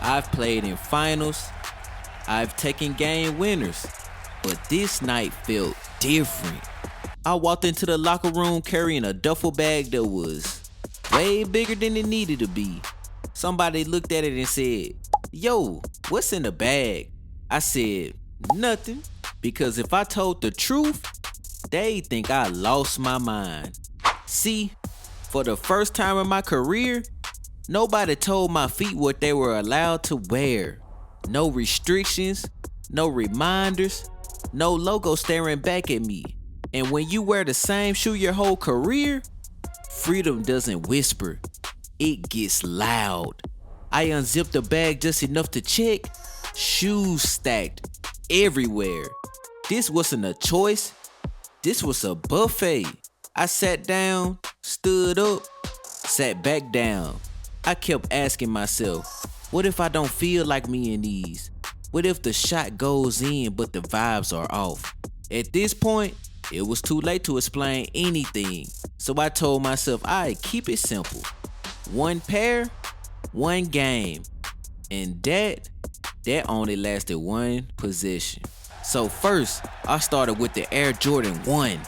I've played in finals, I've taken game winners, but this night felt different. I walked into the locker room carrying a duffel bag that was way bigger than it needed to be. Somebody looked at it and said, "Yo, what's in the bag?" I said, "Nothing," because if I told the truth, they'd think I lost my mind. See, for the first time in my career, nobody told my feet what they were allowed to wear. No restrictions, no reminders, no logo staring back at me. And when you wear the same shoe your whole career, freedom doesn't whisper, it gets loud. I unzipped the bag just enough to check, shoes stacked everywhere. This wasn't a choice, this was a buffet. I sat down, stood up, sat back down. I kept asking myself, what if I don't feel like me in these? What if the shot goes in but the vibes are off? At this point, it was too late to explain anything. So I told myself I'd keep it simple. One pair, one game. And that only lasted one possession. So first, I started with the Air Jordan 1.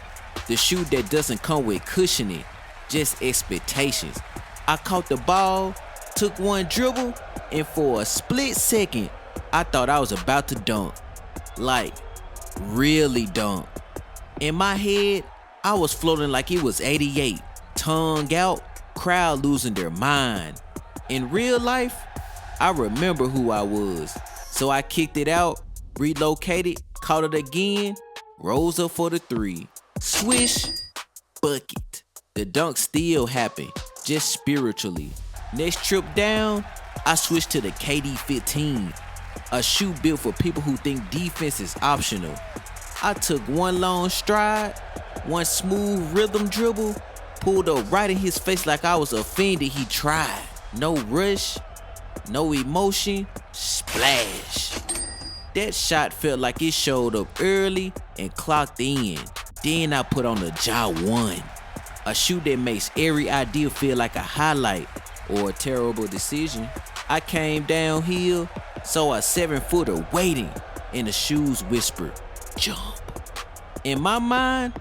The shoe that doesn't come with cushioning, just expectations. I caught the ball, took one dribble, and for a split second, I thought I was about to dunk. Like, really dunk. In my head, I was floating like it was 88. Tongue out, crowd losing their mind. In real life, I remember who I was. So I kicked it out, relocated, caught it again, rose up for the three. Swish, bucket. The dunk still happened, just spiritually. Next trip down, I switched to the KD 15, a shoe built for people who think defense is optional. I took one long stride, one smooth rhythm dribble, pulled up right in his face like I was offended he tried. No rush, no emotion, splash. That shot felt like it showed up early and clocked in. Then I put on the Ja 1, a shoe that makes every idea feel like a highlight or a terrible decision. I came downhill, saw a 7-footer waiting, and the shoes whispered, "Jump." In my mind,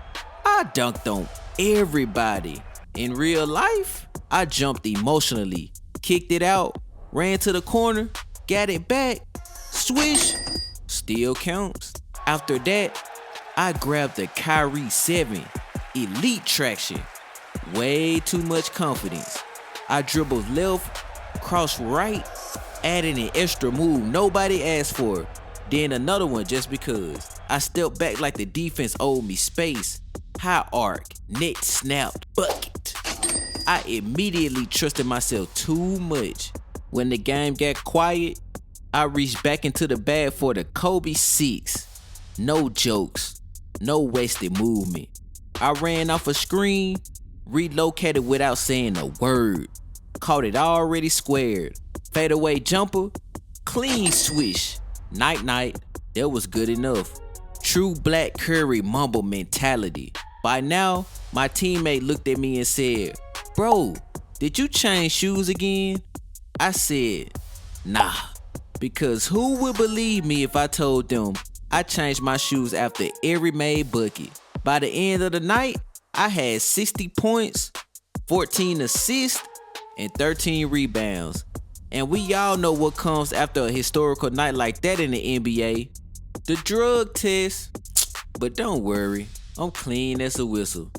I dunked on everybody. In real life, I jumped emotionally, kicked it out, ran to the corner, got it back, swish, still counts. After that, I grabbed the Kyrie 7, elite traction, way too much confidence. I dribbled left, crossed right, added an extra move nobody asked for, then another one just because. I stepped back like the defense owed me space. High arc, net snapped, bucket. I immediately trusted myself too much. When the game got quiet, I reached back into the bag for the Kobe 6. No jokes, no wasted movement. I ran off a screen, relocated without saying a word. Caught it already squared. Fadeaway jumper, clean swish. Night night, that was good enough. True Black Curry mumble mentality. By now, my teammate looked at me and said, "Bro, did you change shoes again?" I said, "Nah," because who would believe me if I told them I changed my shoes after every made bucket? By the end of the night, I had 60 points, 14 assists, and 13 rebounds. And we all know what comes after a historical night like that in the NBA. The drug test. But don't worry, I'm clean as a whistle.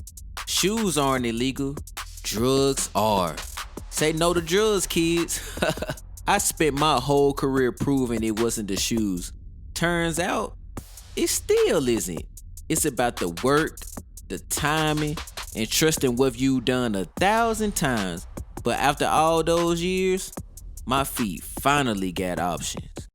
Shoes aren't illegal, drugs are. Say no to drugs, kids. I spent my whole career proving it wasn't the shoes. Turns out, it still isn't. It's about the work, the timing, and trusting what you've done 1,000 times. But after all those years, my feet finally got options.